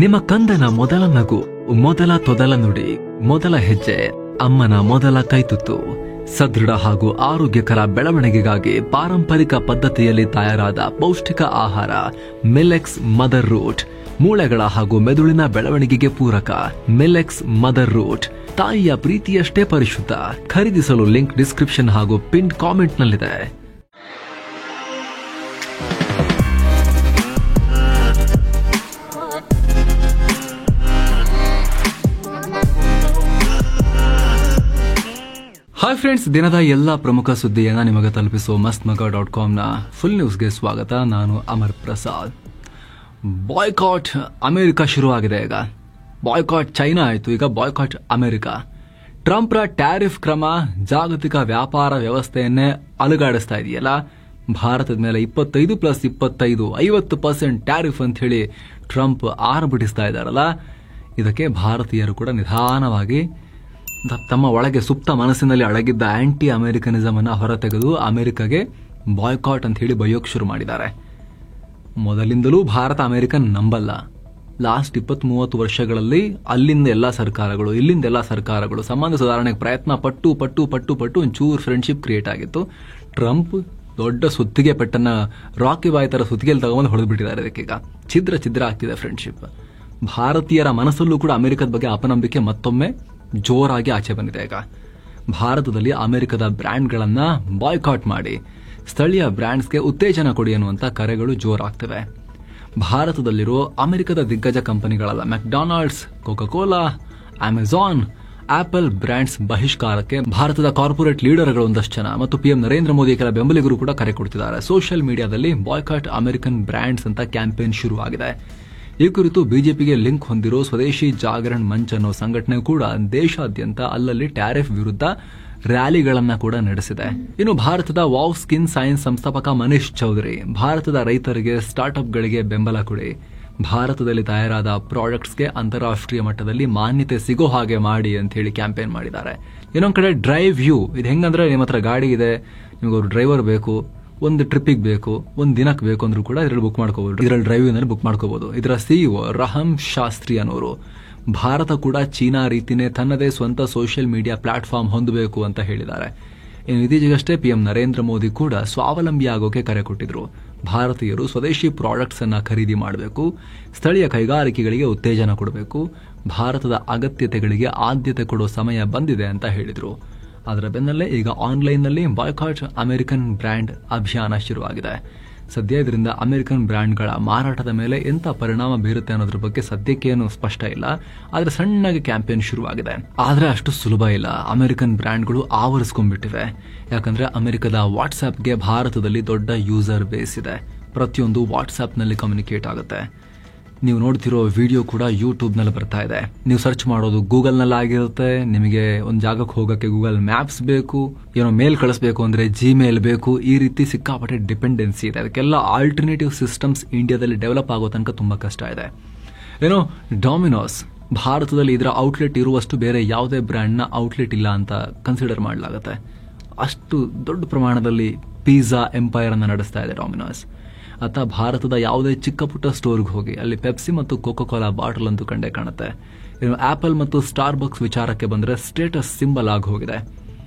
ನಿಮ್ಮ ಕಂದನ ಮೊದಲ ನಗು, ಮೊದಲ ತೊದಲ ನುಡಿ, ಮೊದಲ ಹೆಜ್ಜೆ, ಅಮ್ಮನ ಮೊದಲ ಕೈತುತ್ತು. ಸದೃಢ ಹಾಗೂ ಆರೋಗ್ಯಕರ ಬೆಳವಣಿಗೆಗಾಗಿ ಪಾರಂಪರಿಕ ಪದ್ಧತಿಯಲ್ಲಿ ತಯಾರಾದ ಪೌಷ್ಟಿಕ ಆಹಾರ ಮಿಲೆಕ್ಸ್ ಮದರ್ ರೂಟ್. ಮೂಳೆಗಳ ಹಾಗೂ ಮೆದುಳಿನ ಬೆಳವಣಿಗೆಗೆ ಪೂರಕ ಮಿಲೆಕ್ಸ್ ಮದರ್ ರೂಟ್. ತಾಯಿಯ ಪ್ರೀತಿಯಷ್ಟೇ ಪರಿಶುದ್ಧ. ಖರೀದಿಸಲು ಲಿಂಕ್ ಡಿಸ್ಕ್ರಿಪ್ಷನ್ ಹಾಗೂ ಪಿನ್ ಕಾಮೆಂಟ್ನಲ್ಲಿದೆ. ಹಾಯ್ ಫ್ರೆಂಡ್ಸ್, ದಿನದ ಎಲ್ಲ ಪ್ರಮುಖ ಸುದ್ದಿಯನ್ನು ನಿಮಗೆ ತಲುಪಿಸುವ mastmaga.comನ ಫುಲ್ ನ್ಯೂಸ್ಗೆ ಸ್ವಾಗತ. ನಾನು ಅಮರ್ ಪ್ರಸಾದ್. ಬಾಯ್ಕಾಟ್ ಅಮೆರಿಕ ಶುರುವಾಗಿದೆ. ಈಗ ಬಾಯ್ಕಾಟ್ ಚೈನಾ ಆಯಿತು, ಈಗ ಬಾಯ್ಕಾಟ್ ಅಮೆರಿಕ. ಟ್ರಂಪ್ರ ಟ್ಯಾರಿಫ್ ಕ್ರಮ ಜಾಗತಿಕ ವ್ಯಾಪಾರ ವ್ಯವಸ್ಥೆಯನ್ನೇ ಅಲುಗಾಡಿಸ್ತಾ ಇದೆಯಲ್ಲ. ಭಾರತದ ಮೇಲೆ 25+25 50% ಟ್ಯಾರಿಫ್ ಅಂತ ಹೇಳಿ ಟ್ರಂಪ್ ಆರ್ಭಟಿಸ್ತಾ ಇದ್ದಾರಲ್ಲ. ಇದಕ್ಕೆ ಭಾರತೀಯರು ಕೂಡ ನಿಧಾನವಾಗಿ ತಮ್ಮ ಒಳಗೆ ಸುಪ್ತ ಮನಸ್ಸಿನಲ್ಲಿ ಅಡಗಿದ್ದ ಆಂಟಿ ಅಮೆರಿಕನಿಸಮ್ ಅನ್ನು ಹೊರತೆಗೆದು ಅಮೆರಿಕಗೆ ಬಾಯ್ಕಾಟ್ ಅಂತ ಹೇಳಿ ಬೈಯೋಕ್ ಶುರು ಮಾಡಿದ್ದಾರೆ. ಮೊದಲಿಂದಲೂ ಭಾರತ ಅಮೆರಿಕನ್ ನಂಬಲ್ಲ. ಲಾಸ್ಟ್ 20-30 ವರ್ಷಗಳಲ್ಲಿ ಅಲ್ಲಿಂದ ಎಲ್ಲ ಸರ್ಕಾರಗಳು ಇಲ್ಲಿಂದ ಎಲ್ಲ ಸರ್ಕಾರಗಳು ಸಂಬಂಧ ಸುಧಾರಣೆಗೆ ಪ್ರಯತ್ನ ಪಟ್ಟು ಪಟ್ಟು ಪಟ್ಟು ಪಟ್ಟು ಒಂಚೂರು ಫ್ರೆಂಡ್ಶಿಪ್ ಕ್ರಿಯೇಟ್ ಆಗಿತ್ತು. ಟ್ರಂಪ್ ದೊಡ್ಡ ಸುತ್ತಿಗೆ ಪೆಟ್ಟನ್ನ ರಾಕಿ ಬಾಯ್ ತರ ಸುತ್ತಿಗೆಯಲ್ಲಿ ತಗೊಂಡು ಹೊಡೆದ್ಬಿಟ್ಟಿದ್ದಾರೆ. ಇದಕ್ಕೀಗ ಛಿದ್ರ ಛಿದ್ರ ಆಗ್ತಿದೆ ಫ್ರೆಂಡ್ಶಿಪ್. ಭಾರತೀಯರ ಮನಸ್ಸಲ್ಲೂ ಕೂಡ ಅಮೆರಿಕದ ಬಗ್ಗೆ ಅಪನಂಬಿಕೆ ಮತ್ತೊಮ್ಮೆ ಜೋರಾಗಿ ಆಚೆ ಬಂದಿದೆ. ಈಗ ಭಾರತದಲ್ಲಿ ಅಮೆರಿಕದ ಬ್ರ್ಯಾಂಡ್ಗಳನ್ನ ಬಾಯ್ಕಾಟ್ ಮಾಡಿ ಸ್ಥಳೀಯ ಬ್ರ್ಯಾಂಡ್ಸ್ಗೆ ಉತ್ತೇಜನ ಕೊಡಿ ಅನ್ನುವಂಥ ಕರೆಗಳು ಜೋರಾಗ್ತವೆ. ಭಾರತದಲ್ಲಿರೋ ಅಮೆರಿಕದ ದಿಗ್ಗಜ ಕಂಪನಿಗಳಾದ McDonald's, Coca Cola, Amazon, Apple brands ಬಹಿಷ್ಕಾರಕ್ಕೆ ಭಾರತದ ಕಾರ್ಪೊರೇಟ್ ಲೀಡರ್ಗಳು ಒಂದಷ್ಟು ಜನ ಮತ್ತು ಪಿಎಂ ನರೇಂದ್ರ ಮೋದಿ ಕೆಲ ಬೆಂಬಲಿಗರು ಕೂಡ ಕರೆ ಕೊಡ್ತಿದ್ದಾರೆ. ಸೋಷಿಯಲ್ ಮೀಡಿಯಾದಲ್ಲಿ ಬಾಯ್ಕಾಟ್ ಅಮೆರಿಕನ್ ಬ್ರ್ಯಾಂಡ್ಸ್ ಅಂತ ಕ್ಯಾಂಪೇನ್ ಶುರುವಾಗಿದೆ. ಈ ಕುರಿತು ಬಿಜೆಪಿಗೆ ಲಿಂಕ್ ಹೊಂದಿರೋ ಸ್ವದೇಶಿ ಜಾಗರಣ್ ಮಂಚ್ ಅನ್ನೋ ಸಂಘಟನೆ ಕೂಡ ದೇಶಾದ್ಯಂತ ಅಲ್ಲಲ್ಲಿ ಟ್ಯಾರಿಫ್ ವಿರುದ್ಧ ರ್ಯಾಲಿಗಳನ್ನ ಕೂಡ ನಡೆಸಿದೆ. ಇನ್ನು ಭಾರತದ ವಾವ್ ಸ್ಕಿನ್ ಸೈನ್ಸ್ ಸಂಸ್ಥಾಪಕ ಮನೀಶ್ ಚೌಧರಿ ಭಾರತದ ರೈತರಿಗೆ ಸ್ಟಾರ್ಟ್ಅಪ್ಗಳಿಗೆ ಬೆಂಬಲ ಕೊಡಿ, ಭಾರತದಲ್ಲಿ ತಯಾರಾದ ಪ್ರಾಡಕ್ಟ್ಸ್ಗೆ ಅಂತಾರಾಷ್ಟ್ರೀಯ ಮಟ್ಟದಲ್ಲಿ ಮಾನ್ಯತೆ ಸಿಗೋ ಹಾಗೆ ಮಾಡಿ ಅಂತ ಹೇಳಿ ಕ್ಯಾಂಪೇನ್ ಮಾಡಿದ್ದಾರೆ. ಇನ್ನೊಂದ್ ಕಡೆ ಡ್ರೈವ್ ಯು, ಇದು ಹೆಂಗಂದ್ರೆ ನಿಮ್ಮ ಹತ್ರ ಗಾಡಿ ಇದೆ, ನಿಮಗೊಂದು ಡ್ರೈವರ್ ಬೇಕು, ಒಂದು ಟ್ರಿಪ್ಪಿಗೆ ಬೇಕು, ಒಂದು ದಿನಕ್ಕೆ ಬೇಕು ಅಂದ್ರೂ ಕೂಡ ಇದರಲ್ಲಿ ಬುಕ್ ಮಾಡ್ಕೋಬಹುದು. ಇದರಲ್ಲಿ ಡ್ರೈವಿನಲ್ಲಿ ಬುಕ್ ಮಾಡ್ಕೋಬಹುದು. ಇದರ ಸಿಇಒ ರಹಮ್ ಶಾಸ್ತ್ರಿ ಅನ್ನೋರು ಭಾರತ ಕೂಡ ಚೀನಾ ರೀತಿನೇ ತನ್ನದೇ ಸ್ವಂತ ಸೋಷಿಯಲ್ ಮೀಡಿಯಾ ಪ್ಲಾಟ್ಫಾರ್ಮ್ ಹೊಂದಬೇಕು ಅಂತ ಹೇಳಿದ್ದಾರೆ. ಇನ್ನು ಇತ್ತೀಚೆಗಷ್ಟೇ ಪಿಎಂ ನರೇಂದ್ರ ಮೋದಿ ಕೂಡ ಸ್ವಾವಲಂಬಿ ಆಗೋಕೆ ಕರೆ ಕೊಟ್ಟಿದ್ರು. ಭಾರತೀಯರು ಸ್ವದೇಶಿ ಪ್ರಾಡಕ್ಟ್ಸ್ ಅನ್ನ ಖರೀದಿ ಮಾಡಬೇಕು, ಸ್ಥಳೀಯ ಕೈಗಾರಿಕೆಗಳಿಗೆ ಉತ್ತೇಜನ ಕೊಡಬೇಕು, ಭಾರತದ ಅಗತ್ಯತೆಗಳಿಗೆ ಆದ್ಯತೆ ಕೊಡೋ ಸಮಯ ಬಂದಿದೆ ಅಂತ ಹೇಳಿದ್ರು. ಅದರ ಬೆನ್ನಲ್ಲೇ ಈಗ ಆನ್ಲೈನ್ನಲ್ಲಿ ಬಾಯ್ಕಾಟ್ ಅಮೆರಿಕನ್ ಬ್ರ್ಯಾಂಡ್ ಅಭಿಯಾನ ಶುರುವಾಗಿದೆ. ಸದ್ಯ ಇದರಿಂದ ಅಮೆರಿಕನ್ ಬ್ರ್ಯಾಂಡ್ಗಳ ಮಾರಾಟದ ಮೇಲೆ ಎಂಥ ಪರಿಣಾಮ ಬೀರುತ್ತೆ ಅನ್ನೋದ್ರ ಬಗ್ಗೆ ಸದ್ಯಕ್ಕೇನು ಸ್ಪಷ್ಟ ಇಲ್ಲ. ಆದರೆ ಸಣ್ಣಗೆ ಕ್ಯಾಂಪೇನ್ ಶುರುವಾಗಿದೆ. ಆದರೆ ಅಷ್ಟು ಸುಲಭ ಇಲ್ಲ. ಅಮೆರಿಕನ್ ಬ್ರ್ಯಾಂಡ್ಗಳು ಆವರಿಸ್ಕೊಂಡ್ಬಿಟ್ಟಿವೆ. ಯಾಕಂದ್ರೆ ಅಮೆರಿಕದ ವಾಟ್ಸ್ಆಪ್ಗೆ ಭಾರತದಲ್ಲಿ ದೊಡ್ಡ ಯೂಸರ್ ಬೇಸ್ ಇದೆ. ಪ್ರತಿಯೊಂದು ವಾಟ್ಸ್ಆಪ್ನಲ್ಲಿ ಕಮ್ಯುನಿಕೇಟ್ ಆಗುತ್ತೆ. ನೀವು ನೋಡ್ತಿರೋ ವಿಡಿಯೋ ಕೂಡ ಯೂಟ್ಯೂಬ್ನಲ್ಲಿ ಬರ್ತಾ ಇದೆ. ನೀವು ಸರ್ಚ್ ಮಾಡೋದು ಗೂಗಲ್ನಲ್ಲಿ ಆಗಿರುತ್ತೆ. ನಿಮಗೆ ಒಂದು ಜಾಗಕ್ಕೆ ಹೋಗೋಕ್ಕೆ ಗೂಗಲ್ ಮ್ಯಾಪ್ಸ್ ಬೇಕು, ಏನೋ ಮೇಲ್ ಕಳಿಸ್ಬೇಕು ಅಂದ್ರೆ ಜಿಮೇಲ್ ಬೇಕು. ಈ ರೀತಿ ಸಿಕ್ಕಾಪಟ್ಟೆ ಡಿಪೆಂಡೆನ್ಸಿ ಇದೆ. ಅದಕ್ಕೆಲ್ಲ ಆಲ್ಟರ್ನೇಟಿವ್ ಸಿಸ್ಟಮ್ಸ್ ಇಂಡಿಯಾದಲ್ಲಿ ಡೆವಲಪ್ ಆಗೋ ತನಕ ತುಂಬಾ ಕಷ್ಟ ಇದೆ. ಏನೋ ಡಾಮಿನೋಸ್ ಭಾರತದಲ್ಲಿ ಇದರ ಔಟ್ಲೆಟ್ ಇರುವಷ್ಟು ಬೇರೆ ಯಾವುದೇ ಬ್ರ್ಯಾಂಡ್ನ ಔಟ್ಲೆಟ್ ಇಲ್ಲ ಅಂತ ಕನ್ಸಿಡರ್ ಮಾಡಲಾಗುತ್ತೆ. ಅಷ್ಟು ದೊಡ್ಡ ಪ್ರಮಾಣದಲ್ಲಿ ಪಿಜ್ಜಾ ಎಂಪೈರ್ ಅನ್ನು ನಡೆಸ್ತಾ ಇದೆ ಡಾಮಿನೋಸ್. ಅಥವಾ ಭಾರತದ ಯಾವುದೇ ಚಿಕ್ಕ ಪುಟ್ಟ ಸ್ಟೋರ್ಗೆ ಹೋಗಿ ಅಲ್ಲಿ ಪೆಪ್ಸಿ ಮತ್ತು ಕೋಕಾ-ಕೋಲಾ ಬಾಟಲ್ ಅಂತೂ ಕಂಡೇ ಕಾಣುತ್ತೆ. ಇನ್ನು ಆಪಲ್ ಮತ್ತು ಸ್ಟಾರ್ಬಕ್ಸ್ ವಿಚಾರಕ್ಕೆ ಬಂದರೆ ಸ್ಟೇಟಸ್ ಸಿಂಬಲ್ ಆಗಿ ಹೋಗಿದೆ.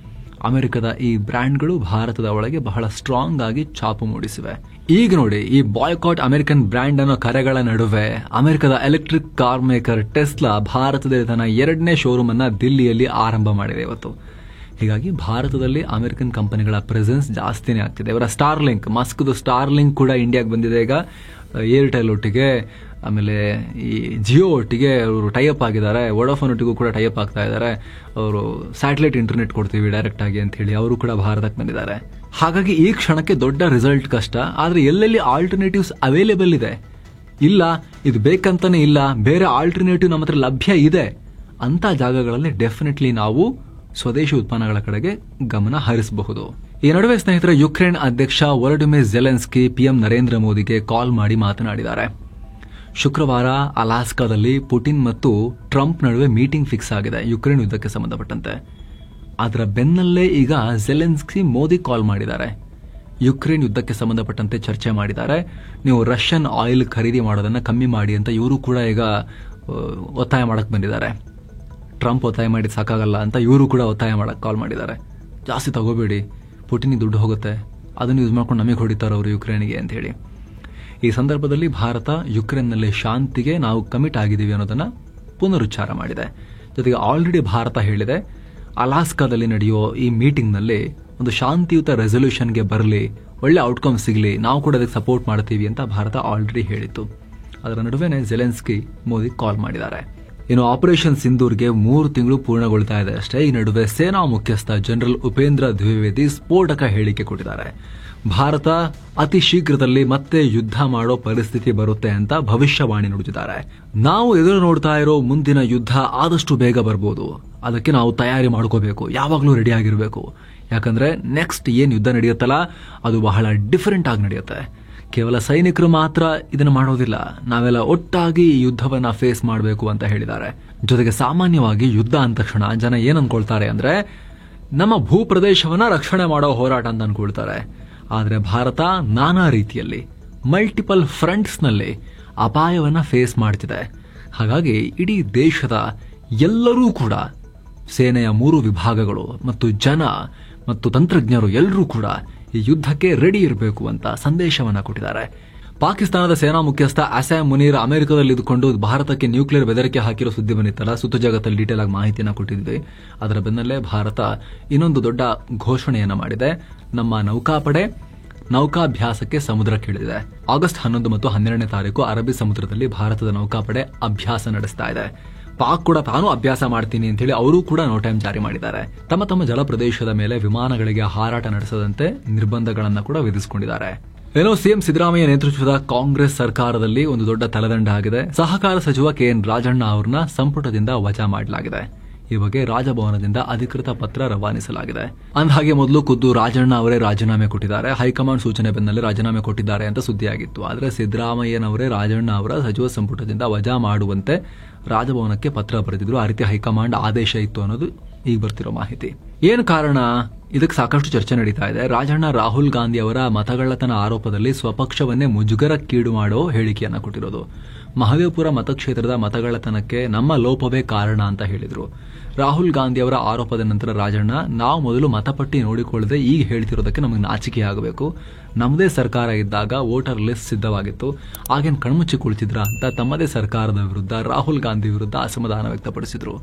ಅಮೆರಿಕದ ಈ ಬ್ರ್ಯಾಂಡ್ಗಳು ಭಾರತದ ಒಳಗೆ ಬಹಳ ಸ್ಟ್ರಾಂಗ್ ಆಗಿ ಛಾಪು ಮೂಡಿಸಿವೆ. ಈಗ ನೋಡಿ, ಈ ಬಾಯ್ಕಾಟ್ ಅಮೆರಿಕನ್ ಬ್ರ್ಯಾಂಡ್ ಅನ್ನೋ ಕರೆಗಳ ನಡುವೆ ಅಮೆರಿಕದ ಎಲೆಕ್ಟ್ರಿಕ್ ಕಾರ್ ಮೇಕರ್ ಟೆಸ್ಲಾ ಭಾರತದಲ್ಲಿ ತನ್ನ 2ನೇ ಶೋರೂಮ್ ಅನ್ನ ದಿಲ್ಲಿಯಲ್ಲಿ ಆರಂಭ ಮಾಡಿದೆ ಇವತ್ತು. ಹೀಗಾಗಿ ಭಾರತದಲ್ಲಿ ಅಮೆರಿಕನ್ ಕಂಪನಿಗಳ ಪ್ರೆಸೆನ್ಸ್ ಜಾಸ್ತಿನೇ ಆಗ್ತಿದೆ. ಇವರ ಸ್ಟಾರ್ಲಿಂಕ್, ಮಸ್ಕ್ದು ಸ್ಟಾರ್ಲಿಂಕ್ ಕೂಡ ಇಂಡಿಯಾಗೆ ಬಂದಿದೆ. ಈಗ ಏರ್ಟೆಲ್ ಒಟ್ಟಿಗೆ, ಆಮೇಲೆ ಈ ಜಿಯೋ ಒಟ್ಟಿಗೆ ಅವರು ಟೈಅಪ್ ಆಗಿದ್ದಾರೆ. ವೋಡಾಫೋನ್ ಒಟ್ಟಿಗೂ ಕೂಡ ಟೈಅಪ್ ಆಗ್ತಾ ಇದ್ದಾರೆ. ಅವರು ಸ್ಯಾಟಲೈಟ್ ಇಂಟರ್ನೆಟ್ ಕೊಡ್ತೀವಿ ಡೈರೆಕ್ಟ್ ಆಗಿ ಅಂತ ಹೇಳಿ ಅವರು ಕೂಡ ಭಾರತಕ್ಕೆ ಬಂದಿದ್ದಾರೆ. ಹಾಗಾಗಿ ಈ ಕ್ಷಣಕ್ಕೆ ದೊಡ್ಡ ರಿಸಲ್ಟ್ ಕಷ್ಟ. ಆದರೆ ಎಲ್ಲೆಲ್ಲಿ ಆಲ್ಟರ್ನೇಟಿವ್ಸ್ ಅವೈಲೇಬಲ್ ಇದೆ, ಇಲ್ಲ ಇದು ಬೇಕಂತಾನೆ ಇಲ್ಲ, ಬೇರೆ ಆಲ್ಟರ್ನೇಟಿವ್ ನಮ್ಮ ಹತ್ರ ಲಭ್ಯ ಇದೆ ಅಂತ ಜಾಗಗಳಲ್ಲಿ ಡೆಫಿನೆಟ್ಲಿ ನಾವು ಸ್ವದೇಶಿ ಉತ್ಪನ್ನಗಳ ಕಡೆಗೆ ಗಮನ ಹರಿಸಬಹುದು. ಈ ನಡುವೆ ಸ್ನೇಹಿತರ, ಯುಕ್ರೇನ್ ಅಧ್ಯಕ್ಷ ವೊಲೊಡಿಮಿರ್ ಝೆಲೆನ್ಸ್ಕಿ ಪಿಎಂ ನರೇಂದ್ರ ಮೋದಿಗೆ ಕಾಲ್ ಮಾಡಿ ಮಾತನಾಡಿದ್ದಾರೆ. ಶುಕ್ರವಾರ ಅಲಾಸ್ಕಾದಲ್ಲಿ ಪುಟಿನ್ ಮತ್ತು ಟ್ರಂಪ್ ನಡುವೆ ಮೀಟಿಂಗ್ ಫಿಕ್ಸ್ ಆಗಿದೆ ಯುಕ್ರೇನ್ ಯುದ್ಧಕ್ಕೆ ಸಂಬಂಧಪಟ್ಟಂತೆ. ಅದರ ಬೆನ್ನಲ್ಲೇ ಈಗ ಝೆಲೆನ್ಸ್ಕಿ ಮೋದಿ ಕಾಲ್ ಮಾಡಿದ್ದಾರೆ. ಯುಕ್ರೇನ್ ಯುದ್ಧಕ್ಕೆ ಸಂಬಂಧಪಟ್ಟಂತೆ ಚರ್ಚೆ ಮಾಡಿದ್ದಾರೆ. ನೀವು ರಷ್ಯನ್ ಆಯಿಲ್ ಖರೀದಿ ಮಾಡೋದನ್ನ ಕಮ್ಮಿ ಮಾಡಿ ಅಂತ ಇವರು ಕೂಡ ಈಗ ಒತ್ತಾಯ ಮಾಡಕ್ ಬಂದಿದ್ದಾರೆ. ಟ್ರಂಪ್ ಒತ್ತಾಯ ಮಾಡಿ ಸಾಕಾಗಲ್ಲ ಅಂತ ಇವರು ಕೂಡ ಒತ್ತಾಯ ಮಾಡಕ್ ಕಾಲ್ ಮಾಡಿದ್ದಾರೆ. ಜಾಸ್ತಿ ತಗೋಬೇಡಿ, ಪುಟಿನಿಗೆ ದುಡ್ಡು ಹೋಗುತ್ತೆ, ಅದನ್ನು ಯೂಸ್ ಮಾಡ್ಕೊಂಡು ನಮಗೆ ಹೊಡಿತಾರೆ ಅವರು ಯುಕ್ರೇನ್ಗೆ ಅಂತ ಹೇಳಿ. ಈ ಸಂದರ್ಭದಲ್ಲಿ ಭಾರತ ಯುಕ್ರೇನ್ನಲ್ಲಿ ಶಾಂತಿಗೆ ನಾವು ಕಮಿಟ್ ಆಗಿದ್ದೀವಿ ಅನ್ನೋದನ್ನ ಪುನರುಚ್ಚಾರ ಮಾಡಿದೆ. ಜೊತೆಗೆ ಆಲ್ರೆಡಿ ಭಾರತ ಹೇಳಿದೆ, ಅಲಾಸ್ಕಾದಲ್ಲಿ ನಡೆಯೋ ಈ ಮೀಟಿಂಗ್ನಲ್ಲಿ ಒಂದು ಶಾಂತಿಯುತ ರೆಸೊಲ್ಯೂಷನ್ಗೆ ಬರಲಿ, ಒಳ್ಳೆ ಔಟ್ಕಮ್ ಸಿಗಲಿ, ನಾವು ಕೂಡ ಅದಕ್ಕೆ ಸಪೋರ್ಟ್ ಮಾಡ್ತೀವಿ ಅಂತ ಭಾರತ ಆಲ್ರೆಡಿ ಹೇಳಿತ್ತು. ಅದರ ನಡುವೆನೆ ಜೆಲೆನ್ಸ್ಕಿ ಮೋದಿ ಕಾಲ್ ಮಾಡಿದ್ದಾರೆ. ಇನ್ನು ಆಪರೇಷನ್ ಸಿಂಧೂರ್ಗೆ 3 ತಿಂಗಳು ಪೂರ್ಣಗೊಳ್ತಾ ಇದೆ ಅಷ್ಟೇ. ಈ ನಡುವೆ ಸೇನಾ ಮುಖ್ಯಸ್ಥ ಜನರಲ್ ಉಪೇಂದ್ರ ದ್ವಿವೇದಿ ಸ್ಫೋಟಕ ಹೇಳಿಕೆ ಕೊಟ್ಟಿದ್ದಾರೆ. ಭಾರತ ಅತಿ ಶೀಘ್ರದಲ್ಲಿ ಮತ್ತೆ ಯುದ್ಧ ಮಾಡೋ ಪರಿಸ್ಥಿತಿ ಬರುತ್ತೆ ಅಂತ ಭವಿಷ್ಯವಾಣಿ ನುಡಿದಿದ್ದಾರೆ. ನಾವು ಎದುರು ನೋಡ್ತಾ ಇರೋ ಮುಂದಿನ ಯುದ್ಧ ಆದಷ್ಟು ಬೇಗ ಬರ್ಬೋದು. ಅದಕ್ಕೆ ನಾವು ತಯಾರಿ ಮಾಡ್ಕೋಬೇಕು, ಯಾವಾಗಲೂ ರೆಡಿ ಆಗಿರಬೇಕು. ಯಾಕಂದ್ರೆ ನೆಕ್ಸ್ಟ್ ಏನ್ ಯುದ್ಧ ನಡೆಯುತ್ತಲ್ಲ ಅದು ಬಹಳ ಡಿಫರೆಂಟ್ ಆಗಿ ನಡೆಯುತ್ತೆ. ಕೇವಲ ಸೈನಿಕರು ಮಾತ್ರ ಇದನ್ನು ಮಾಡೋದಿಲ್ಲ, ನಾವೆಲ್ಲ ಒಟ್ಟಾಗಿ ಈ ಯುದ್ಧವನ್ನ ಫೇಸ್ ಮಾಡಬೇಕು ಅಂತ ಹೇಳಿದ್ದಾರೆ. ಜೊತೆಗೆ ಸಾಮಾನ್ಯವಾಗಿ ಯುದ್ಧ ಅಂದ ತಕ್ಷಣ ಜನ ಏನ್ ಅನ್ಕೊಳ್ತಾರೆ ಅಂದ್ರೆ ನಮ್ಮ ಭೂಪ್ರದೇಶವನ್ನ ರಕ್ಷಣೆ ಮಾಡೋ ಹೋರಾಟ ಅಂತ ಅನ್ಕೊಳ್ತಾರೆ. ಆದರೆ ಭಾರತ ನಾನಾ ರೀತಿಯಲ್ಲಿ ಮಲ್ಟಿಪಲ್ ಫ್ರಂಟ್ಸ್ ನಲ್ಲಿ ಅಪಾಯವನ್ನ ಫೇಸ್ ಮಾಡ್ತಿದೆ. ಹಾಗಾಗಿ ಇಡೀ ದೇಶದ ಎಲ್ಲರೂ ಕೂಡ ಸೇನೆಯ 3 ವಿಭಾಗಗಳು ಮತ್ತು ಜನ ಮತ್ತು ತಂತ್ರಜ್ಞರು ಎಲ್ಲರೂ ಕೂಡ ಈ ಯುದ್ಧಕ್ಕೆ ರೆಡಿ ಇರಬೇಕು ಅಂತ ಸಂದೇಶವನ್ನ ಕೊಟ್ಟಿದ್ದಾರೆ. ಪಾಕಿಸ್ತಾನದ ಸೇನಾ ಮುಖ್ಯಸ್ಥ ಅಸಾಮ್ ಮುನೀರ್ ಅಮೆರಿಕದಲ್ಲಿ ಇದ್ದುಕೊಂಡು ಭಾರತಕ್ಕೆ ನ್ಯೂಕ್ಲಿಯರ್ ಬೆದರಿಕೆ ಹಾಕಿರೋ ಸುದ್ದಿ ಬಂದಿತ್ತಲ್ಲ, ಸುತ್ತು ಜಗತ್ತಲ್ಲಿ ಡೀಟೇಲ್ ಆಗಿ ಮಾಹಿತಿಯನ್ನು ಕೊಟ್ಟಿದ್ವಿ. ಅದರ ಬೆನ್ನಲ್ಲೇ ಭಾರತ ಇನ್ನೊಂದು ದೊಡ್ಡ ಘೋಷಣೆಯನ್ನ ಮಾಡಿದೆ. ನಮ್ಮ ನೌಕಾಪಡೆ ನೌಕಾಭ್ಯಾಸಕ್ಕೆ ಸಮುದ್ರಕ್ಕಿಳಿದಿದೆ. ಆಗಸ್ಟ್ 11 ಮತ್ತು 12ನೇ ತಾರೀಕು ಅರಬ್ಬಿ ಸಮುದ್ರದಲ್ಲಿ ಭಾರತದ ನೌಕಾಪಡೆ ಅಭ್ಯಾಸ ನಡೆಸ್ತಾ ಇದೆ. ಪಾಕ್ ಕೂಡ ತಾನು ಅಭ್ಯಾಸ ಮಾಡ್ತೀನಿ ಅಂತ ಹೇಳಿ ಅವರು ಕೂಡ ನೋ ಟೈಮ್ ಜಾರಿ ಮಾಡಿದ್ದಾರೆ. ತಮ್ಮ ತಮ್ಮ ಜಲ ಪ್ರದೇಶದ ಮೇಲೆ ವಿಮಾನಗಳಿಗೆ ಹಾರಾಟ ನಡೆಸದಂತೆ ನಿರ್ಬಂಧಗಳನ್ನ ಕೂಡ ವಿಧಿಸಿಕೊಂಡಿದ್ದಾರೆ. ಏನೋ ಸಿಎಂ ಸಿದ್ದರಾಮಯ್ಯ ನೇತೃತ್ವದ ಕಾಂಗ್ರೆಸ್ ಸರ್ಕಾರದಲ್ಲಿ ಒಂದು ದೊಡ್ಡ ತಲೆದಂಡ ಆಗಿದೆ. ಸಹಕಾರ ಸಚಿವ ಕೆಎನ್ ರಾಜಣ್ಣ ಅವರನ್ನ ಸಂಪುಟದಿಂದ ವಜಾ ಮಾಡಲಾಗಿದೆ. ಈ ಬಗ್ಗೆ ರಾಜಭವನದಿಂದ ಅಧಿಕೃತ ಪತ್ರ ರವಾನಿಸಲಾಗಿದೆ. ಅಂದಹಾಗೆ ಮೊದಲು ಖುದ್ದು ರಾಜಣ್ಣ ಅವರೇ ರಾಜೀನಾಮೆ ಕೊಟ್ಟಿದ್ದಾರೆ. ಹೈಕಮಾಂಡ್ ಸೂಚನೆ ಬೆನ್ನಲ್ಲೇ ರಾಜೀನಾಮೆ ಕೊಟ್ಟಿದ್ದಾರೆ ಅಂತ ಸುದ್ದಿಯಾಗಿತ್ತು. ಆದರೆ ಸಿದ್ದರಾಮಯ್ಯನವರೇ ರಾಜಣ್ಣ ಅವರ ಸಚಿವ ಸಂಪುಟದಿಂದ ವಜಾ ಮಾಡುವಂತೆ ರಾಜಭವನಕ್ಕೆ ಪತ್ರ ಬರೆದಿದ್ರು. ಆ ರೀತಿ ಹೈಕಮಾಂಡ್ ಆದೇಶ ಇತ್ತು ಅನ್ನೋದು ಈಗ ಬರ್ತಿರೋ ಮಾಹಿತಿ. ಏನು ಕಾರಣ? ಇದಕ್ಕೆ ಸಾಕಷ್ಟು ಚರ್ಚೆ ನಡೀತಾ ಇದೆ. ರಾಜಣ್ಣ ರಾಹುಲ್ ಗಾಂಧಿ ಅವರ ಮತಗಳ್ಳತನ ಆರೋಪದಲ್ಲಿ ಸ್ವಪಕ್ಷವನ್ನೇ ಮುಜುಗರಕ್ಕೀಡು ಮಾಡೋ ಹೇಳಿಕೆಯನ್ನ ಕೊಟ್ಟಿರೋದು. ಮಹದೇವಪುರ ಮತಕ್ಷೇತ್ರದ ಮತಗಳ್ಳತನಕ್ಕೆ ನಮ್ಮ ಲೋಪವೇ ಕಾರಣ ಅಂತ ಹೇಳಿದ್ರು. ರಾಹುಲ್ ಗಾಂಧಿ ಅವರ ಆರೋಪದ ನಂತರ ರಾಜಣ್ಣ, ನಾವು ಮೊದಲು ಮತಪಟ್ಟಿ ನೋಡಿಕೊಳ್ಳದೆ ಈಗ ಹೇಳ್ತಿರೋದಕ್ಕೆ ನಮಗೆ ನಾಚಿಕೆ ಆಗಬೇಕು. ನಮ್ಮದೇ ಸರ್ಕಾರ ಇದ್ದಾಗ ವೋಟರ್ ಲಿಸ್ಟ್ ಸಿದ್ಧವಾಗಿತ್ತು, ಆಗೇನು ಕಣ್ಮುಚ್ಚಿ ಕುಳಿತಿದ್ರ ಅಂತ ತಮ್ಮದೇ ಸರ್ಕಾರದ ವಿರುದ್ಧ ರಾಹುಲ್ ಗಾಂಧಿ ವಿರುದ್ಧ ಅಸಮಾಧಾನ ವ್ಯಕ್ತಪಡಿಸಿದ್ರು.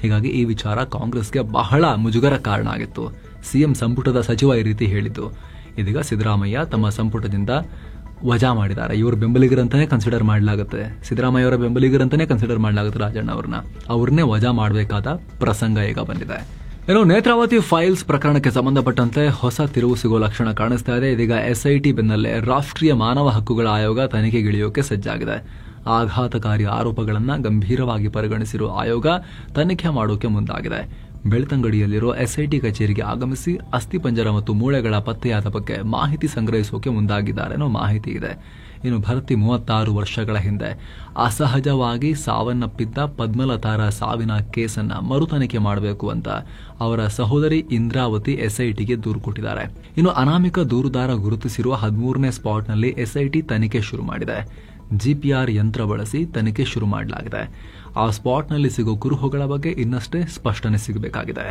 ಹೀಗಾಗಿ ಈ ವಿಚಾರ ಕಾಂಗ್ರೆಸ್ಗೆ ಬಹಳ ಮುಜುಗರ ಕಾರಣ ಆಗಿತ್ತು. ಸಿಎಂ ಸಂಪುಟದ ಸಚಿವ ಈ ರೀತಿ ಹೇಳಿದ್ದು. ಇದೀಗ ಸಿದ್ದರಾಮಯ್ಯ ತಮ್ಮ ಸಂಪುಟದಿಂದ ವಜಾ ಮಾಡಿದ್ದಾರೆ. ಇವರು ಬೆಂಬಲಿಗರಂತಾನೆ ಕನ್ಸಿಡರ್ ಮಾಡಲಾಗುತ್ತೆ, ಸಿದ್ದರಾಮಯ್ಯ ಅವರ ಬೆಂಬಲಿಗರಂತಾನೆ ಕನ್ಸಿಡರ್ ಮಾಡಲಾಗುತ್ತೆ ರಾಜಣ್ಣ ಅವ್ರನ್ನೇ ವಜಾ ಮಾಡಬೇಕಾದ ಪ್ರಸಂಗ ಈಗ ಬಂದಿದೆ. ಏನೋ ನೇತ್ರಾವತಿ ಫೈಲ್ಸ್ ಪ್ರಕರಣಕ್ಕೆ ಸಂಬಂಧಪಟ್ಟಂತೆ ಹೊಸ ತಿರುವು ಸಿಗೋ ಲಕ್ಷಣ ಕಾಣಿಸ್ತಾ ಇದೆ. ಇದೀಗ ಎಸ್ಐಟಿ ಬೆನ್ನಲ್ಲೇ ರಾಷ್ಟ್ರೀಯ ಮಾನವ ಹಕ್ಕುಗಳ ಆಯೋಗ ತನಿಖೆಗಿಳಿಯೋಕೆ ಸಜ್ಜಾಗಿದೆ. ಆಘಾತಕಾರಿ ಆರೋಪಗಳನ್ನು ಗಂಭೀರವಾಗಿ ಪರಿಗಣಿಸಿರುವ ಆಯೋಗ ತನಿಖೆ ಮಾಡೋಕೆ ಮುಂದಾಗಿದೆ. ಬೆಳ್ತಂಗಡಿಯಲ್ಲಿರೋ ಎಸ್ಐಟಿ ಕಚೇರಿಗೆ ಆಗಮಿಸಿ ಅಸ್ಥಿಪಂಜರ ಮತ್ತು ಮೂಳೆಗಳ ಪತ್ತೆಯಾದ ಬಗ್ಗೆ ಮಾಹಿತಿ ಸಂಗ್ರಹಿಸೋಕೆ ಮುಂದಾಗಿದ್ದಾರೆ ಅನ್ನೋ ಮಾಹಿತಿ ಇದೆ. ಇನ್ನು ಭರ್ತಿ 36 ವರ್ಷಗಳ ಹಿಂದೆ ಅಸಹಜವಾಗಿ ಸಾವನ್ನಪ್ಪಿದ್ದ ಪದ್ಮಲತಾರ ಸಾವಿನ ಕೇಸನ್ನ ಮರುತನಿಖೆ ಮಾಡಬೇಕು ಅಂತ ಅವರ ಸಹೋದರಿ ಇಂದ್ರಾವತಿ ಎಸ್ಐಟಿಗೆ ದೂರು ಕೊಟ್ಟಿದ್ದಾರೆ. ಇನ್ನು ಅನಾಮಿಕ ದೂರುದಾರ ಗುರುತಿಸಿರುವ 13ನೇ ಸ್ಪಾಟ್ನಲ್ಲಿ ಎಸ್ಐಟಿ ತನಿಖೆ ಶುರು ಮಾಡಿದೆ. ಜಿಪಿಆರ್ ಯಂತ್ರ ಬಳಸಿ ತನಿಖೆ ಶುರು ಮಾಡಲಾಗಿದೆ. ಆ ಸ್ಪಾಟ್ನಲ್ಲಿ ಸಿಗೋ ಕುರುಹುಗಳ ಬಗ್ಗೆ ಇನ್ನಷ್ಟೇ ಸ್ಪಷ್ಟನೆ ಸಿಗಬೇಕಾಗಿದೆ.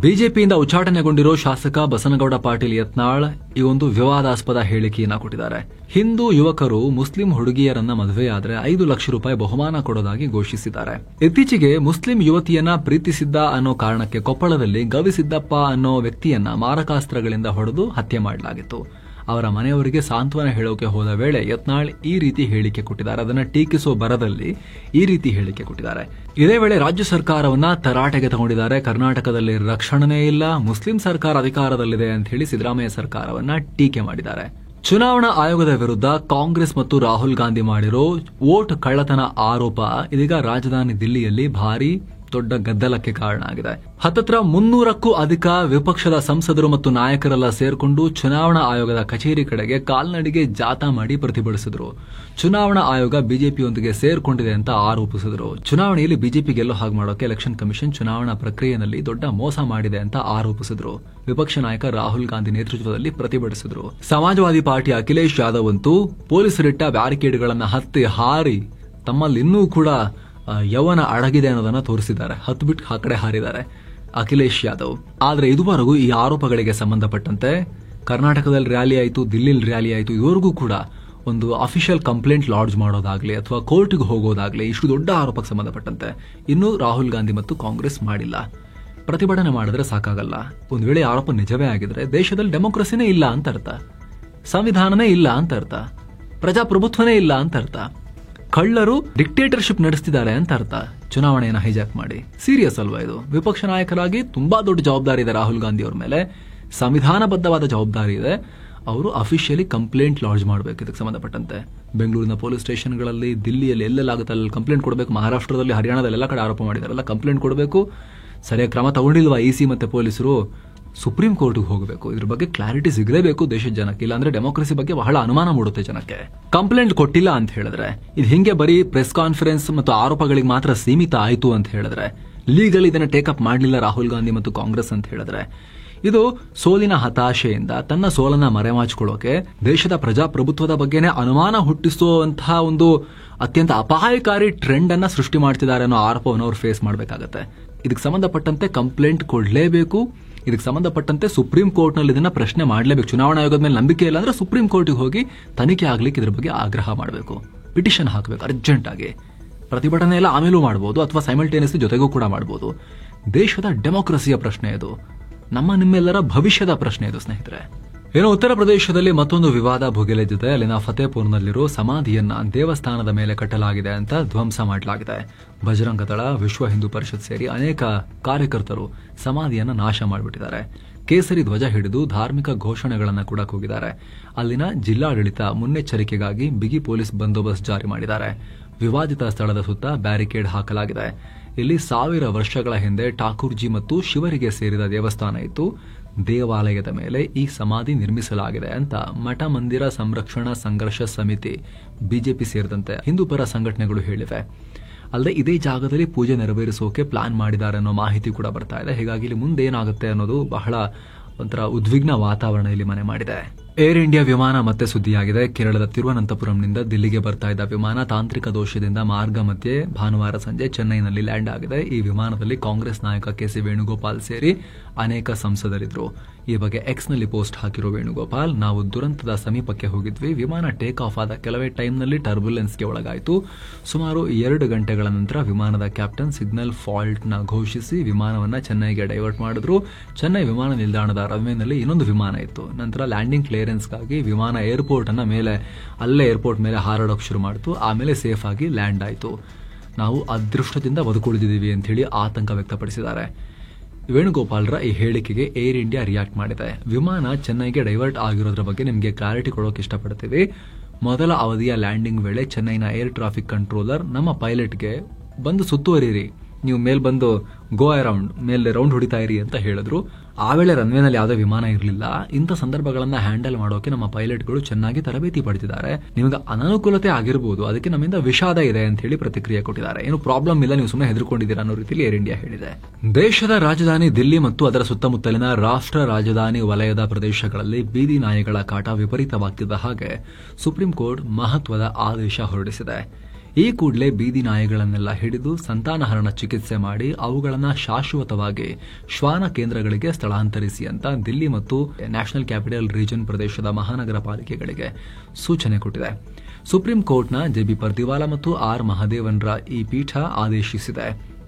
ಬಿಜೆಪಿಯಿಂದ ಉಚ್ಚಾಟನೆಗೊಂಡಿರೋ ಶಾಸಕ ಬಸನಗೌಡ ಪಾಟೀಲ್ ಯತ್ನಾಳ್ ಈ ಒಂದು ವಿವಾದಾಸ್ಪದ ಹೇಳಿಕೆಯನ್ನ ಕೊಟ್ಟಿದ್ದಾರೆ. ಹಿಂದೂ ಯುವಕರು ಮುಸ್ಲಿಂ ಹುಡುಗಿಯರನ್ನ ಮದುವೆಯಾದ್ರೆ 5 ಲಕ್ಷ ರೂಪಾಯಿ ಬಹುಮಾನ ಕೊಡೋದಾಗಿ ಘೋಷಿಸಿದ್ದಾರೆ. ಇತ್ತೀಚೆಗೆ ಮುಸ್ಲಿಂ ಯುವತಿಯನ್ನ ಪ್ರೀತಿಸಿದ್ದ ಅನ್ನೋ ಕಾರಣಕ್ಕೆ ಕೊಪ್ಪಳದಲ್ಲಿ ಗವಿಸಿದ್ದಪ್ಪ ಅನ್ನೋ ವ್ಯಕ್ತಿಯನ್ನ ಮಾರಕಾಸ್ತ್ರಗಳಿಂದ ಹೊಡೆದು ಹತ್ಯೆ ಮಾಡಲಾಗಿತ್ತು. ಅವರ ಮನೆಯವರಿಗೆ ಸಾಂತ್ವನ ಹೇಳೋಕೆ ಹೋದ ವೇಳೆ ಯತ್ನಾಳ್ ಈ ರೀತಿ ಹೇಳಿಕೆ ಕೊಟ್ಟಿದ್ದಾರೆ. ಅದನ್ನ ಟೀಕಿಸೋ ಬರದಲ್ಲಿ ಈ ರೀತಿ ಹೇಳಿಕೆ ಕೊಟ್ಟಿದ್ದಾರೆ. ಇದೇ ವೇಳೆ ರಾಜ್ಯ ಸರ್ಕಾರವನ್ನ ತರಾಟೆಗೆ ತಗೊಂಡಿದ್ದಾರೆ. ಕರ್ನಾಟಕದಲ್ಲಿ ರಕ್ಷಣೆ ಇಲ್ಲ, ಮುಸ್ಲಿಂ ಸರ್ಕಾರ ಅಧಿಕಾರದಲ್ಲಿದೆ ಅಂತ ಹೇಳಿ ಸಿದ್ದರಾಮಯ್ಯ ಸರ್ಕಾರವನ್ನ ಟೀಕೆ ಮಾಡಿದ್ದಾರೆ. ಚುನಾವಣಾ ಆಯೋಗದ ವಿರುದ್ಧ ಕಾಂಗ್ರೆಸ್ ಮತ್ತು ರಾಹುಲ್ ಗಾಂಧಿ ಮಾಡಿರೋ ವೋಟ್ ಕಳ್ಳತನ ಆರೋಪ ಇದೀಗ ರಾಜಧಾನಿ ದಿಲ್ಲಿಯಲ್ಲಿ ಭಾರೀ ದೊಡ್ಡ ಗದ್ದಲಕ್ಕೆ ಕಾರಣ ಆಗಿದೆ. ಹತ್ತತ್ರ 300ಕ್ಕೂ ಅಧಿಕ ವಿಪಕ್ಷದ ಸಂಸದರು ಮತ್ತು ನಾಯಕರೆಲ್ಲ ಸೇರ್ಕೊಂಡು ಚುನಾವಣಾ ಆಯೋಗದ ಕಚೇರಿ ಕಡೆಗೆ ಕಾಲ್ನಡಿಗೆ ಜಾಥಾ ಮಾಡಿ ಪ್ರತಿಭಟಿಸಿದ್ರು. ಚುನಾವಣಾ ಆಯೋಗ ಬಿಜೆಪಿಯೊಂದಿಗೆ ಸೇರ್ಕೊಂಡಿದೆ ಅಂತ ಆರೋಪಿಸಿದ್ರು. ಚುನಾವಣೆಯಲ್ಲಿ ಬಿಜೆಪಿ ಗೆಲ್ಲೋ ಹಾಗೆ ಮಾಡೋಕೆ ಎಲೆಕ್ಷನ್ ಕಮಿಷನ್ ಚುನಾವಣಾ ಪ್ರಕ್ರಿಯೆಯಲ್ಲಿ ದೊಡ್ಡ ಮೋಸ ಮಾಡಿದೆ ಅಂತ ಆರೋಪಿಸಿದ್ರು. ವಿಪಕ್ಷ ನಾಯಕ ರಾಹುಲ್ ಗಾಂಧಿ ನೇತೃತ್ವದಲ್ಲಿ ಪ್ರತಿಭಟಿಸಿದ್ರು. ಸಮಾಜವಾದಿ ಪಾರ್ಟಿ ಅಖಿಲೇಶ್ ಯಾದವ್ ಅಂತೂ ಪೊಲೀಸರಿಟ್ಟ ಬ್ಯಾರಿಕೇಡ್ಗಳನ್ನು ಹತ್ತಿ ಹಾರಿ ತಮ್ಮಲ್ಲಿ ಇನ್ನೂ ಕೂಡ ಯೌವನ ಅಡಗಿದೆ ಅನ್ನೋದನ್ನ ತೋರಿಸಿದ್ದಾರೆ. ಹತ್ತು ಆ ಕಡೆ ಹಾರಿದ್ದಾರೆ ಅಖಿಲೇಶ್ ಯಾದವ್. ಆದ್ರೆ ಇದುವರೆಗೂ ಈ ಆರೋಪಗಳಿಗೆ ಸಂಬಂಧಪಟ್ಟಂತೆ ಕರ್ನಾಟಕದಲ್ಲಿ ರ್ಯಾಲಿ ಆಯಿತು, ದಿಲ್ಲಿಲಿ ರ್ಯಾಲಿ ಆಯಿತು, ಇವರಿಗೂ ಕೂಡ ಒಂದು ಅಫಿಷಿಯಲ್ ಕಂಪ್ಲೇಂಟ್ ಲಾಡ್ಜ್ ಮಾಡೋದಾಗ್ಲಿ ಅಥವಾ ಕೋರ್ಟ್ಗೆ ಹೋಗೋದಾಗ್ಲಿ ಇಷ್ಟು ದೊಡ್ಡ ಆರೋಪಕ್ಕೆ ಸಂಬಂಧಪಟ್ಟಂತೆ ಇನ್ನೂ ರಾಹುಲ್ ಗಾಂಧಿ ಮತ್ತು ಕಾಂಗ್ರೆಸ್ ಮಾಡಿಲ್ಲ. ಪ್ರತಿಭಟನೆ ಮಾಡಿದ್ರೆ ಸಾಕಾಗಲ್ಲ. ಒಂದು ವೇಳೆ ಆರೋಪ ನಿಜವೇ ಆಗಿದ್ರೆ ದೇಶದಲ್ಲಿ ಡೆಮೋಕ್ರಸಿನೇ ಇಲ್ಲ ಅಂತ ಅರ್ಥ, ಸಂವಿಧಾನನೇ ಇಲ್ಲ ಅಂತ ಅರ್ಥ, ಪ್ರಜಾಪ್ರಭುತ್ವನೇ ಇಲ್ಲ ಅಂತ ಅರ್ಥ, ಕಳ್ಳರು ಡಿಕ್ಟೇಟರ್ಶಿಪ್ ನಡೆಸ್ತಿದ್ದಾರೆ ಅಂತ ಅರ್ಥ. ಚುನಾವಣೆಯನ್ನು ಹೈಜಾಕ್ ಮಾಡಿ ಸೀರಿಯಸ್ ಅಲ್ವಾ ಇದು? ವಿಪಕ್ಷ ನಾಯಕರಾಗಿ ತುಂಬಾ ದೊಡ್ಡ ಜವಾಬ್ದಾರಿ ಇದೆ ರಾಹುಲ್ ಗಾಂಧಿ ಅವ್ರ ಮೇಲೆ, ಸಂವಿಧಾನಬದ್ಧವಾದ ಜವಾಬ್ದಾರಿ ಇದೆ. ಅವರು ಅಫಿಷಿಯಲಿ ಕಂಪ್ಲೇಂಟ್ ಲಾಡ್ಜ್ ಮಾಡಬೇಕು ಇದಕ್ಕೆ ಸಂಬಂಧಪಟ್ಟಂತೆ. ಬೆಂಗಳೂರಿನ ಪೊಲೀಸ್ ಸ್ಟೇಷನ್ಗಳಲ್ಲಿ, ದಿಲ್ಲಿಯಲ್ಲಿ ಎಲ್ಲೆಲ್ಲಾಗುತ್ತೆ ಅಲ್ಲಿ ಕಂಪ್ಲೇಂಟ್ ಕೊಡಬೇಕು. ಮಹಾರಾಷ್ಟ್ರದಲ್ಲಿ, ಹರಿಯಾಣದಲ್ಲಿ ಎಲ್ಲ ಕಡೆ ಆರೋಪ ಮಾಡಿದಾರಲ್ಲ, ಕಂಪ್ಲೇಂಟ್ ಕೊಡಬೇಕು. ಸರಿಯಾಗಿ ಕ್ರಮ ತಗೊಂಡಿಲ್ವಾ ಇಸಿ ಮತ್ತೆ ಪೊಲೀಸರು? ಸುಪ್ರೀಂ ಕೋರ್ಟ್ಗೆ ಹೋಗಬೇಕು. ಇದ್ರ ಬಗ್ಗೆ ಕ್ಲಾರಿಟಿ ಸಿಗಲೇಬೇಕು ದೇಶದ ಜನಕ್ಕೆ, ಇಲ್ಲಾಂದ್ರೆ ಡೆಮೋಕ್ರಸಿ ಬಗ್ಗೆ ಬಹಳ ಅನುಮಾನ ಮೂಡುತ್ತೆ ಜನಕ್ಕೆ. ಕಂಪ್ಲೇಂಟ್ ಕೊಟ್ಟಿಲ್ಲ ಅಂತ ಹೇಳಿದ್ರೆ ಇದು ಹಿಂಗೆ ಬರೀ ಪ್ರೆಸ್ ಕಾನ್ಫರೆನ್ಸ್ ಮತ್ತು ಆರೋಪಗಳಿಗೆ ಮಾತ್ರ ಸೀಮಿತ ಆಯಿತು ಅಂತ ಹೇಳಿದ್ರೆ, ಲೀಗಲ್ ಇದನ್ನ ಟೇಕಪ್ ಮಾಡಲಿಲ್ಲ ರಾಹುಲ್ ಗಾಂಧಿ ಮತ್ತು ಕಾಂಗ್ರೆಸ್ ಅಂತ ಹೇಳಿದ್ರೆ, ಇದು ಸೋಲಿನ ಹತಾಶೆಯಿಂದ ತನ್ನ ಸೋಲನ್ನ ಮರೆಮಾಚಿಕೊಳ್ಳೋಕೆ ದೇಶದ ಪ್ರಜಾಪ್ರಭುತ್ವದ ಬಗ್ಗೆನೇ ಅನುಮಾನ ಹುಟ್ಟಿಸುವಂತಹ ಒಂದು ಅತ್ಯಂತ ಅಪಾಯಕಾರಿ ಟ್ರೆಂಡ್ ಅನ್ನ ಸೃಷ್ಟಿ ಮಾಡ್ತಿದ್ದಾರೆ ಅನ್ನೋ ಆರೋಪವನ್ನು ಅವರು ಫೇಸ್ ಮಾಡಬೇಕಾಗತ್ತೆ. ಇದಕ್ಕೆ ಸಂಬಂಧಪಟ್ಟಂತೆ ಕಂಪ್ಲೇಂಟ್ ಕೊಡಲೇಬೇಕು. ಇದಕ್ಕೆ ಸಂಬಂಧಪಟ್ಟಂತೆ ಸುಪ್ರೀಂ ಕೋರ್ಟ್ ನಲ್ಲಿ ಇದನ್ನ ಪ್ರಶ್ನೆ ಮಾಡಲೇಬೇಕು. ಚುನಾವಣಾ ಆಯೋಗದ ಮೇಲೆ ನಂಬಿಕೆ ಇಲ್ಲ ಅಂದ್ರೆ ಸುಪ್ರೀಂ ಕೋರ್ಟ್ಗೆ ಹೋಗಿ ತನಿಖೆ ಆಗ್ಲಿಕ್ಕೆ ಇದ್ರ ಬಗ್ಗೆ ಆಗ್ರಹ ಮಾಡಬೇಕು, ಪಿಟಿಷನ್ ಹಾಕಬೇಕು ಅರ್ಜೆಂಟ್ ಆಗಿ. ಪ್ರತಿಭಟನೆ ಎಲ್ಲ ಆಮೇಲೂ ಮಾಡಬಹುದು ಅಥವಾ ಸೈಮಲ್ಟೇನಿಯಸ್ಲಿ ಜೊತೆಗೂ ಕೂಡ ಮಾಡಬಹುದು. ದೇಶದ ಡೆಮೋಕ್ರಸಿಯ ಪ್ರಶ್ನೆ ಇದು, ನಮ್ಮ ನಿಮ್ಮೆಲ್ಲರ ಭವಿಷ್ಯದ ಪ್ರಶ್ನೆ ಇದು ಸ್ನೇಹಿತರೆ. ಏನೋ ಉತ್ತರ ಪ್ರದೇಶದಲ್ಲಿ ಮತ್ತೊಂದು ವಿವಾದ ಭುಗಿಲೆದ್ದಿದೆ. ಅಲ್ಲಿನ ಫತೇಪುರ್ನಲ್ಲಿರೋ ಸಮಾಧಿಯನ್ನ ದೇವಸ್ಥಾನದ ಮೇಲೆ ಕಟ್ಟಲಾಗಿದೆ ಅಂತ ಧ್ವಂಸ ಮಾಡಲಾಗಿದೆ. ಬಜರಂಗ ದಳ, ವಿಶ್ವ ಹಿಂದೂ ಪರಿಷತ್ ಸೇರಿ ಅನೇಕ ಕಾರ್ಯಕರ್ತರು ಸಮಾಧಿಯನ್ನ ನಾಶ ಮಾಡಿಬಿಟ್ಟಿದ್ದಾರೆ. ಕೇಸರಿ ಧ್ವಜ ಹಿಡಿದು ಧಾರ್ಮಿಕ ಘೋಷಣೆಗಳನ್ನು ಕೂಡ ಕೂಗಿದ್ದಾರೆ. ಅಲ್ಲಿನ ಜಿಲ್ಲಾಡಳಿತ ಮುನ್ನೆಚ್ಚರಿಕೆಗಾಗಿ ಬಿಗಿ ಪೊಲೀಸ್ ಬಂದೋಬಸ್ತ್ ಜಾರಿ ಮಾಡಿದ್ದಾರೆ. ವಿವಾದಿತ ಸ್ಥಳದ ಸುತ್ತ ಬ್ಯಾರಿಕೇಡ್ ಹಾಕಲಾಗಿದೆ. ಇಲ್ಲಿ 1000 ವರ್ಷಗಳ ಹಿಂದೆ ಠಾಕೂರ್ಜಿ ಮತ್ತು ಶಿವರಿಗೆ ಸೇರಿದ ದೇವಸ್ಥಾನ ಇತ್ತು. ದೇವಾಲಯದ ಮೇಲೆ ಈ ಸಮಾಧಿ ನಿರ್ಮಿಸಲಾಗಿದೆ ಅಂತ ಮಠ ಮಂದಿರ ಸಂರಕ್ಷಣಾ ಸಂಘರ್ಷ ಸಮಿತಿ, ಬಿಜೆಪಿ ಸೇರಿದಂತೆ ಹಿಂದೂ ಪರ ಸಂಘಟನೆಗಳು ಹೇಳಿವೆ. ಅಲ್ಲದೆ ಇದೇ ಜಾಗದಲ್ಲಿ ಪೂಜೆ ನೆರವೇರಿಸೋಕೆ ಪ್ಲಾನ್ ಮಾಡಿದ್ದಾರೆ ಅನ್ನೋ ಮಾಹಿತಿ ಕೂಡ ಬರ್ತಾ ಇದೆ. ಹೀಗಾಗಿ ಇಲ್ಲಿ ಮುಂದೆ ಏನಾಗುತ್ತೆ ಅನ್ನೋದು ಬಹಳ ಒಂಥರ ಉದ್ವಿಗ್ನ ವಾತಾವರಣ ಇಲ್ಲಿ ಮನೆ ಮಾಡಿದೆ. ಏರ್ ಇಂಡಿಯಾ ವಿಮಾನ ಮತ್ತೆ ಸುದ್ದಿಯಾಗಿದೆ. ಕೇರಳದ ತಿರುವನಂತಪುರಂನಿಂದ ದಿಲ್ಲಿಗೆ ಬರ್ತಾ ಇದ್ದ ವಿಮಾನ ತಾಂತ್ರಿಕ ದೋಷದಿಂದ ಮಾರ್ಗ ಮಧ್ಯೆ ಭಾನುವಾರ ಸಂಜೆ ಚೆನ್ನೈನಲ್ಲಿ ಲ್ಯಾಂಡ್ ಆಗಿದೆ. ಈ ವಿಮಾನದಲ್ಲಿ ಕಾಂಗ್ರೆಸ್ ನಾಯಕ ಕೆಸಿ ವೇಣುಗೋಪಾಲ್ ಸೇರಿ ಅನೇಕ ಸಂಸದರಿದ್ರು. ಈ ಬಗ್ಗೆ ಎಕ್ಸ್ನಲ್ಲಿ ಪೋಸ್ಟ್ ಹಾಕಿರೋ ವೇಣುಗೋಪಾಲ್, ನಾವು ದುರಂತದ ಸಮೀಪಕ್ಕೆ ಹೋಗಿದ್ವಿ. ವಿಮಾನ ಟೇಕ್ ಆಫ್ ಆದ ಕೆಲವೇ ಟೈಮ್ನಲ್ಲಿ ಟರ್ಬುಲೆನ್ಸ್ಗೆ ಒಳಗಾಯಿತು. ಸುಮಾರು 2 ಗಂಟೆಗಳ ನಂತರ ವಿಮಾನದ ಕ್ಯಾಪ್ಟನ್ ಸಿಗ್ನಲ್ ಫಾಲ್ಟ್ ನ ಘೋಷಿಸಿ ವಿಮಾನವನ್ನ ಚೆನ್ನೈಗೆ ಡೈವರ್ಟ್ ಮಾಡಿದ್ರು. ಚೆನ್ನೈ ವಿಮಾನ ನಿಲ್ದಾಣದ ರನ್ವೇನಲ್ಲಿ ಇನ್ನೊಂದು ವಿಮಾನ ಇತ್ತು. ನಂತರ ಲ್ಯಾಂಡಿಂಗ್ ಕ್ಲಿಯರೆನ್ಸ್ಗಾಗಿ ವಿಮಾನ ಏರ್ಪೋರ್ಟ್ ಅನ್ನ ಮೇಲೆ ಅಲ್ಲೇ ಏರ್ಪೋರ್ಟ್ ಮೇಲೆ ಹಾರಾಡೋಕೆ ಶುರು ಮಾಡಿತು. ಆಮೇಲೆ ಸೇಫ್ ಆಗಿ ಲ್ಯಾಂಡ್ ಆಯಿತು. ನಾವು ಅದೃಷ್ಟದಿಂದ ಬದುಕುಳಿದಿದ್ದೀವಿ ಅಂತ ಹೇಳಿ ಆತಂಕ ವ್ಯಕ್ತಪಡಿಸಿದ್ದಾರೆ. ವೇಣುಗೋಪಾಲ್ರ ಈ ಹೇಳಿಕೆಗೆ ಏರ್ ಇಂಡಿಯಾ ರಿಯಾಕ್ಟ್ ಮಾಡಿದೆ. ವಿಮಾನ ಚೆನ್ನೈಗೆ ಡೈವರ್ಟ್ ಆಗಿರೋದ್ರ ಬಗ್ಗೆ ನಿಮಗೆ ಕ್ಲಾರಿಟಿ ಕೊಡೋಕೆ ಇಷ್ಟಪಡ್ತೀವಿ. ಮೊದಲ ಅವಧಿಯ ಲ್ಯಾಂಡಿಂಗ್ ವೇಳೆ ಚೆನ್ನೈನ ಏರ್ ಟ್ರಾಫಿಕ್ ಕಂಟ್ರೋಲರ್ ನಮ್ಮ ಪೈಲಟ್ಗೆ ಬಂದು ಸುತ್ತುವರಿರಿ, ನೀವು ಮೇಲ್ ಬಂದು ಗೋ ಅರೌಂಡ್ ಮೇಲೆ ರೌಂಡ್ ಹೊಡಿತಾ ಇರಿ ಅಂತ ಹೇಳಿದ್ರು. ಆ ವೇಳೆ ರನ್ವೇನಲ್ಲಿ ಯಾವುದೇ ವಿಮಾನ ಇರಲಿಲ್ಲ. ಇಂಥ ಸಂದರ್ಭಗಳನ್ನ ಹ್ಯಾಂಡಲ್ ಮಾಡೋಕೆ ನಮ್ಮ ಪೈಲಟ್ಗಳು ಚೆನ್ನಾಗಿ ತರಬೇತಿ ಪಡೆದಿದ್ದಾರೆ. ನಿಮಗೆ ಅನಾನುಕೂಲತೆ ಆಗಿರಬಹುದು, ಅದಕ್ಕೆ ನಮ್ಮಿಂದ ವಿಷಾದ ಇದೆ ಅಂತ ಹೇಳಿ ಪ್ರತಿಕ್ರಿಯೆ ಕೊಟ್ಟಿದ್ದಾರೆ. ಏನು ಪ್ರಾಬ್ಲಮ್ ಇಲ್ಲ, ನೀವು ಸುಮ್ಮನೆ ಹೆದರ್ಕೊಂಡಿದ್ದೀರಾ ಅನ್ನೋ ರೀತಿಯಲ್ಲಿ ಏರ್ ಇಂಡಿಯಾ ಹೇಳಿದೆ. ದೇಶದ ರಾಜಧಾನಿ ದಿಲ್ಲಿ ಮತ್ತು ಅದರ ಸುತ್ತಮುತ್ತಲಿನ ರಾಷ್ಟ್ರ ರಾಜಧಾನಿ ವಲಯದ ಪ್ರದೇಶಗಳಲ್ಲಿ ಬೀದಿ ನಾಯಿಗಳ ಕಾಟ ವಿಪರೀತವಾಗ್ತಿದ್ದ ಹಾಗೆ ಸುಪ್ರೀಂ ಕೋರ್ಟ್ ಮಹತ್ವದ ಆದೇಶ ಹೊರಡಿಸಿದೆ. ಈ ಕೂಡಲೇ ಬೀದಿ ನಾಯಿಗಳನ್ನೆಲ್ಲ ಹಿಡಿದು ಸಂತಾನಹರಣ ಚಿಕಿತ್ಸೆ ಮಾಡಿ ಅವುಗಳನ್ನು ಶಾಶ್ವತವಾಗಿ ಶ್ವಾನ ಕೇಂದ್ರಗಳಿಗೆ ಸ್ಥಳಾಂತರಿಸಿ ಅಂತ ದಿಲ್ಲಿ ಮತ್ತು ನ್ಯಾಷನಲ್ ಕ್ಯಾಪಿಟಲ್ ರೀಜನ್ ಪ್ರದೇಶದ ಮಹಾನಗರ ಪಾಲಿಕೆಗಳಿಗೆ ಸೂಚನೆ ಕೊಟ್ಟಿದೆ. ಸುಪ್ರೀಂ ಕೋರ್ಟ್ನ ಜೆಬಿ ಪರ್ದಿವಾಲಾ ಮತ್ತು ಆರ್ ಮಹದೇವನ್ರ ಈ ಪೀಠ ಆದೇಶಿಸಿದೆ.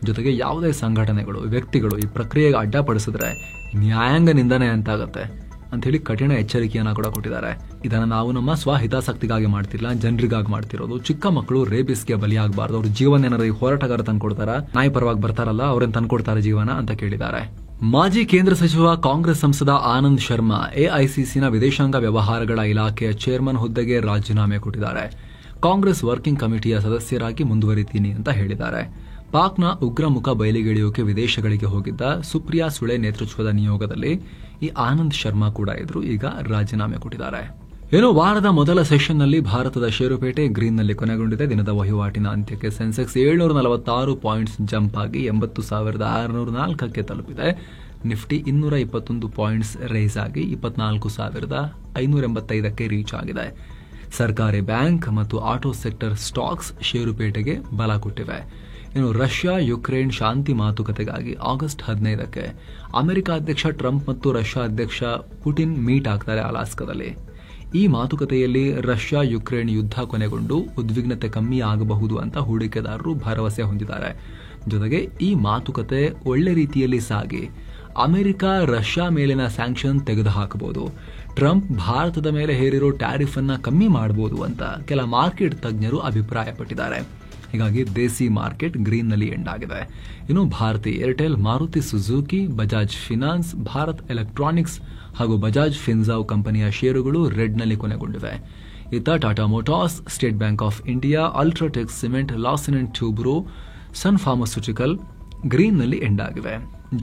ಜೊತೆಗೆ ಯಾವುದೇ ಸಂಘಟನೆಗಳು, ವ್ಯಕ್ತಿಗಳು ಈ ಪ್ರಕ್ರಿಯೆಗೆ ಅಡ್ಡಪಡಿಸಿದ್ರೆ ನ್ಯಾಯಾಂಗ ನಿಂದನೆ ಅಂತಾಗತ್ತೆ ಅಂತ ಹೇಳಿ ಕಠಿಣ ಎಚ್ಚರಿಕೆಯನ್ನ ಕೂಡ ಕೊಟ್ಟಿದ್ದಾರೆ. ಇದನ್ನ ನಾವು ನಮ್ಮ ಸ್ವಹಿತಾಸಕ್ತಿಗಾಗಿ ಮಾಡ್ತಿಲ್ಲ, ಜನರಿಗಾಗಿ ಮಾಡ್ತಿರೋದು. ಚಿಕ್ಕ ಮಕ್ಕಳು ರೇಬಿಸ್ಗೆ ಬಲಿಯಾಗಬಾರ್ದು. ಅವ್ರ ಜೀವನ ಏನಾದ್ರು ಈ ಹೋರಾಟಗಾರ ತಂದ್ಕೊಡ್ತಾರ, ನಾಯಿ ಪರವಾಗಿ ಬರ್ತಾರಲ್ಲ ಅವ್ರೇನ್ ತಂದ್ಕೊಡ್ತಾರೆ ಜೀವನ ಅಂತ ಕೇಳಿದ್ದಾರೆ. ಮಾಜಿ ಕೇಂದ್ರ ಸಚಿವ ಕಾಂಗ್ರೆಸ್ ಸಂಸದ ಆನಂದ್ ಶರ್ಮಾ ಎಐಸಿಸಿನ ವಿದೇಶಾಂಗ ವ್ಯವಹಾರಗಳ ಇಲಾಖೆಯ ಚೇರ್ಮನ್ ಹುದ್ದೆಗೆ ರಾಜೀನಾಮೆ ಕೊಟ್ಟಿದ್ದಾರೆ. ಕಾಂಗ್ರೆಸ್ ವರ್ಕಿಂಗ್ ಕಮಿಟಿಯ ಸದಸ್ಯರಾಗಿ ಮುಂದುವರಿತೀನಿ ಅಂತ ಹೇಳಿದ್ದಾರೆ. ಪಾಕ್ನ ಉಗ್ರ ಮುಖ ಬಯಲಿಗೆಳೆಯೋಕೆ ವಿದೇಶಗಳಿಗೆ ಹೋಗಿದ್ದ ಸುಪ್ರಿಯಾ ಸುಳೆ ನೇತೃತ್ವದ ನಿಯೋಗದಲ್ಲಿ ಈ ಆನಂದ್ ಶರ್ಮಾ ಕೂಡ ಇದ್ರು. ಈಗ ರಾಜೀನಾಮೆ ಕೊಟ್ಟಿದ್ದಾರೆ. ವಾರದ ಮೊದಲ ಸೆಷನ್ನಲ್ಲಿ ಭಾರತದ ಷೇರುಪೇಟೆ ಗ್ರೀನ್ನಲ್ಲಿ ಕೊನೆಗೊಂಡಿದೆ. ದಿನದ ವಹಿವಾಟಿನ ಅಂತ್ಯಕ್ಕೆ ಸೆನ್ಸೆಕ್ಸ್ 746 ಪಾಯಿಂಟ್ಸ್ ಜಂಪ್ ಆಗಿ 80,604ಕ್ಕೆ ತಲುಪಿದೆ. ನಿಫ್ಟಿ 221 ಪಾಯಿಂಟ್ಸ್ ರೈಸ್ ಆಗಿ 24,585ಕ್ಕೆ ರೀಚ್ ಆಗಿದೆ. ಸರ್ಕಾರಿ ಬ್ಯಾಂಕ್ ಮತ್ತು ಆಟೋ ಸೆಕ್ಟರ್ ಸ್ಟಾಕ್ಸ್ ಷೇರುಪೇಟೆಗೆ ಬಲ ಕೊಟ್ಟಿವೆ. ರಷ್ಯಾ ಯುಕ್ರೇನ್ ಶಾಂತಿ ಮಾತುಕತೆಗಾಗಿ ಆಗಸ್ಟ್ 15ಕ್ಕೆ ಅಮೆರಿಕ ಅಧ್ಯಕ್ಷ ಟ್ರಂಪ್ ಮತ್ತು ರಷ್ಯಾ ಅಧ್ಯಕ್ಷ ಪುಟಿನ್ ಮೀಟ್ ಆಗ್ತಾರೆ ಅಲಾಸ್ಕಾದಲ್ಲಿ. ಈ ಮಾತುಕತೆಯಲ್ಲಿ ರಷ್ಯಾ ಯುಕ್ರೇನ್ ಯುದ್ಧ ಕೊನೆಗೊಂಡು ಉದ್ವಿಗ್ನತೆ ಕಮ್ಮಿ ಆಗಬಹುದು ಅಂತ ಹೂಡಿಕೆದಾರರು ಭರವಸೆ ಹೊಂದಿದ್ದಾರೆ. ಜೊತೆಗೆ ಈ ಮಾತುಕತೆ ಒಳ್ಳೆ ರೀತಿಯಲ್ಲಿ ಸಾಗಿ ಅಮೆರಿಕ ರಷ್ಯಾ ಮೇಲಿನ ಸ್ಯಾಂಕ್ಷನ್ ತೆಗೆದುಹಾಕಬಹುದು, ಟ್ರಂಪ್ ಭಾರತದ ಮೇಲೆ ಹೇರಿರೋ ಟ್ಯಾರಿಫ್ ಅನ್ನ ಕಮ್ಮಿ ಮಾಡಬಹುದು ಅಂತ ಕೆಲ ಮಾರ್ಕೆಟ್ ತಜ್ಞರು ಅಭಿಪ್ರಾಯಪಟ್ಟಿದ್ದಾರೆ. ಹೀಗಾಗಿ ದೇಸಿ ಮಾರ್ಕೆಟ್ ಗ್ರೀನ್ನಲ್ಲಿ ಎಂಡ್ ಆಗಿದೆ. Bharti Airtel, Maruti Suzuki, Bajaj Finance, Bharat Electronics ಹಾಗೂ ಬಜಾಜ್ ಫಿನ್ಸಾವ್ ಕಂಪನಿಯ ಷೇರುಗಳು ರೆಡ್ನಲ್ಲಿ ಕೊನೆಗೊಂಡಿವೆ. ಇತ್ತ Tata Motors, State Bank of India, UltraTech Cement, Larsen and Toubro, Sun Pharmaceutical ಗ್ರೀನ್ನಲ್ಲಿ ಎಂಡ್ ಆಗಿವೆ.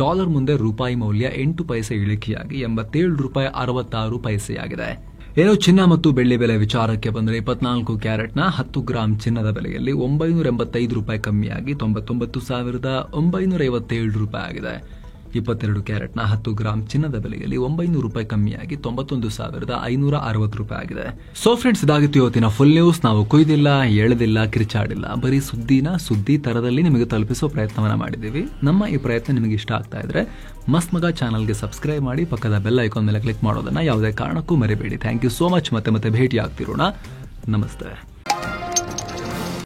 ಡಾಲರ್ ಮುಂದೆ ರೂಪಾಯಿ ಮೌಲ್ಯ 8 ಪೈಸೆ ಇಳಿಕೆಯಾಗಿ $87.66 ಚಿನ್ನ ಮತ್ತು ಬೆಳ್ಳಿ ಬೆಲೆ ವಿಚಾರಕ್ಕೆ ಬಂದರೆ 24 ಕ್ಯಾರೆಟ್ನ 10 ಗ್ರಾಂ ಚಿನ್ನದ ಬೆಲೆಯಲ್ಲಿ $985 ಕಮ್ಮಿಯಾಗಿ $99,957 ಆಗಿದೆ. 22 ಕ್ಯಾರೆಟ್ನ 10 ಗ್ರಾಂ ಚಿನ್ನದ ಬೆಲೆಯಲ್ಲಿ $900 ಕಮ್ಮಿಯಾಗಿ $91,560 ಆಗಿದೆ. ಸೊ ಫ್ರೆಂಡ್ಸ್, ಇದಾಗಿತ್ತು ಇವತ್ತಿನ ಫುಲ್ ನ್ಯೂಸ್. ನಾವು ಕೊಯ್ದಿಲ್ಲ, ಎಳೆದಿಲ್ಲ, ಕಿರಿಚಾಡಿಲ್ಲ, ಬರೀ ಸುದ್ದಿ ತರದಲ್ಲಿ ನಿಮಗೆ ತಲುಪಿಸೋ ಪ್ರಯತ್ನವನ್ನ ಮಾಡಿದ್ದೀವಿ. ನಮ್ಮ ಈ ಪ್ರಯತ್ನ ನಿಮಗೆ ಇಷ್ಟ ಆಗ್ತಾ ಇದ್ರೆ ಮಸ್ತ್ ಮಗ ಚಾನಲ್ಗೆ ಸಬ್ಸ್ಕ್ರೈಬ್ ಮಾಡಿ, ಪಕ್ಕದ ಬೆಲ್ ಐಕಾನ್ ಮೇಲೆ ಕ್ಲಿಕ್ ಮಾಡೋದನ್ನ ಯಾವುದೇ ಕಾರಣಕ್ಕೂ ಮರಿಬೇಡಿ. Thank you so much. ಮತ್ತೆ ಭೇಟಿ ಆಗ್ತಿರೋಣ. ನಮಸ್ತೆ.